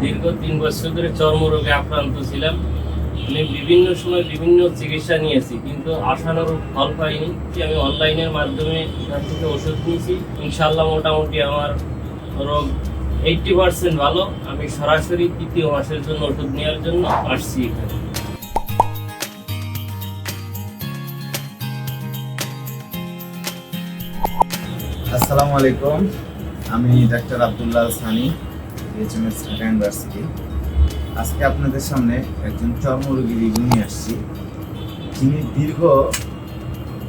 দীর্ঘ 3 বছর ধরে চর্মরোগে আক্রান্ত ছিলাম। আমি বিভিন্ন সময় বিভিন্ন চিকিৎসা নিয়েছি, কিন্তু আশানুরূপ ফল পাইনি। আমি অনলাইনের মাধ্যমে এখান থেকে ওষুধ নিয়েছি। ইনশাল্লাহ মোটামুটি আমার রোগ 80% ভালো। আমি সরাসরি 3য় মাসের জন্য ওষুধ নেওয়ার জন্য আসছি এখানে। আসসালামু আলাইকুম, আমি doctor Abdullah Sunny, HMS Dhaka university. আজকে আপনাদের সামনে একজন চর্মরোগী রোগী নিয়ে আসছি, যিনি দীর্ঘ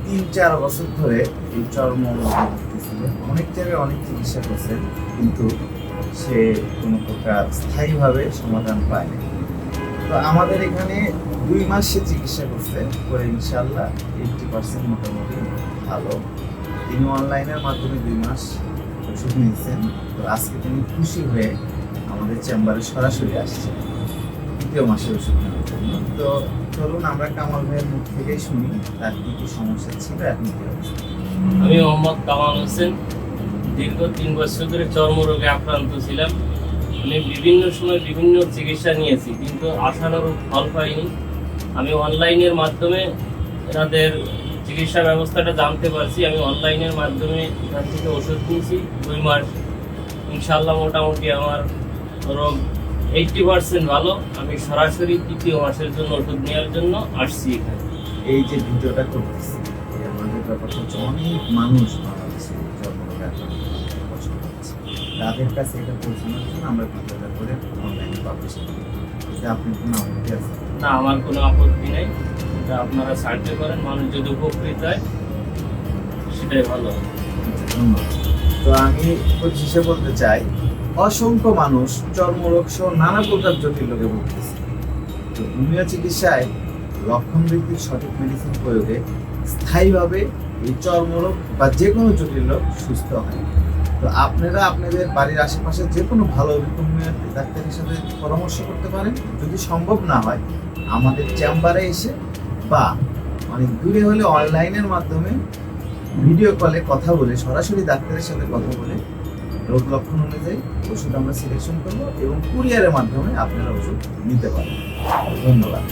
3-4 বছর ধরে এই চর্মরোগে ভুগতেছিলেন। অনেক জায়গায় অনেক চিকিৎসা করছেন, কিন্তু সে কোনো প্রকার স্থায়ীভাবে সমাধান পায়নি। তো আমাদের এখানে 2 মাস সে চিকিৎসা করছে, পরে ইনশাআল্লাহ 80% মোটামুটি ভালো। তিনি অনলাইনের মাধ্যমে 2 মাস ওষুধ নিয়েছেন। তো আজকে তিনি খুশি হয়ে আমাদের চেম্বারে সরাসরি আসছেন 3য় মাসের ওষুধ নেওয়ার জন্য। তো চলুন আমরা কামাল ভাইয়ের মুখ থেকেই শুনি তার কি কি সমস্যা ছিল, এখন কি অবস্থা। আমি মোহাম্মদ কামাল হোসেন, দীর্ঘ 3 বছর ধরে চর্মরোগে আক্রান্ত ছিলাম। আমি বিভিন্ন সময় বিভিন্ন চিকিৎসা নিয়েছি, কিন্তু আশানুরূপ ফল পাইনি। আমি অনলাইনের মাধ্যমে এনাদের চিকিৎসা ব্যবস্থাটা জানতে পারছি। আমি অনলাইনের মাধ্যমে এখান থেকে ওষুধ নিয়েছি 2 মাস। ইনশাল্লাহ মোটামুটি আমার রোগ 80% ভালো। আমি সরাসরি 3য় মাসের জন্য ওষুধ নেওয়ার জন্য আসছি এখানে। এই যে ভিডিওটা করতেছি, আমাদের ব্যাপারটা হচ্ছে অনেক মানুষ বাংলাদেশে চর্মরোগে আক্রান্ত কষ্ট পাচ্ছে। তাদের কাছে এটা পৌঁছানোর জন্য আমরা ভিডিওটা করে অনলাইনে পাবলিশ করি। এতে আপনি কোনো আপত্তি আছে? না, আমার কোনো আপত্তি নেই। এটা আপনারা সাহায্য করেন, মানুষ যদি উপকৃত হয় সেটাই ভালো। আচ্ছা, ধন্যবাদ। তো আমি পরিশেষে বলতে চাই, অসংখ্য মানুষ চর্মরোগ সহ নানা প্রকার জটিল রোগে ভুগতেছে। তো হোমিও চিকিৎসায় লক্ষণ ভিত্তিক সঠিক মেডিসিন প্রয়োগে স্থায়ীভাবে এই চর্মরোগ বা যে কোনো জটিল রোগ সুস্থ হয়। তো আপনারা আপনাদের বাড়ির আশেপাশে যে কোনো ভালো অভিজ্ঞ হোমিও ডাক্তারের সাথে পরামর্শ করতে পারেন। যদি সম্ভব না হয়, আমাদের চেম্বারে এসে বা অনেক দূরে হলে অনলাইনের মাধ্যমে ভিডিও কলে কথা বলে, সরাসরি ডাক্তারের সাথে কথা বলে রোগ লক্ষণ অনুযায়ী ওষুধ আমরা সিলেকশন করবো এবং কুরিয়ারের মাধ্যমে আপনারা ওষুধ নিতে পারেন। ধন্যবাদ।